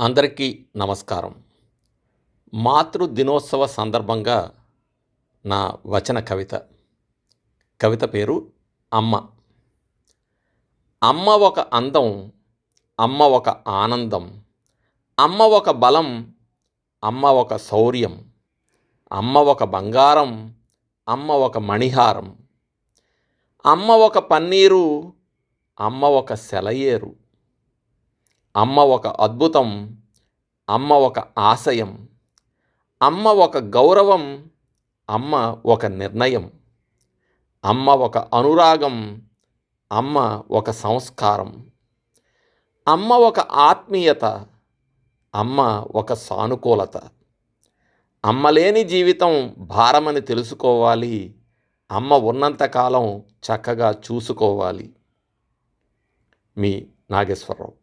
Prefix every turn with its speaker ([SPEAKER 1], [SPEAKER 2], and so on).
[SPEAKER 1] అందరికీ నమస్కారం. మాతృ దినోత్సవ సందర్భంగా నా వచన కవిత పేరు అమ్మ. అమ్మ ఒక అందం, అమ్మ ఒక ఆనందం, అమ్మ ఒక బలం, అమ్మ ఒక శౌర్యం, అమ్మ ఒక బంగారం, అమ్మ ఒక మణిహారం, అమ్మ ఒక పన్నీరు, అమ్మ ఒక సెలయేరు, అమ్మ ఒక అద్భుతం, అమ్మ ఒక ఆశయం, అమ్మ ఒక గౌరవం, అమ్మ ఒక నిర్ణయం, అమ్మ ఒక అనురాగం, అమ్మ ఒక సంస్కారం, అమ్మ ఒక ఆత్మీయత, అమ్మ ఒక సానుకూలత. అమ్మ లేని జీవితం భారమని తెలుసుకోవాలి, అమ్మ ఉన్నంతకాలం చక్కగా చూసుకోవాలి. మీ నాగేశ్వరరావు.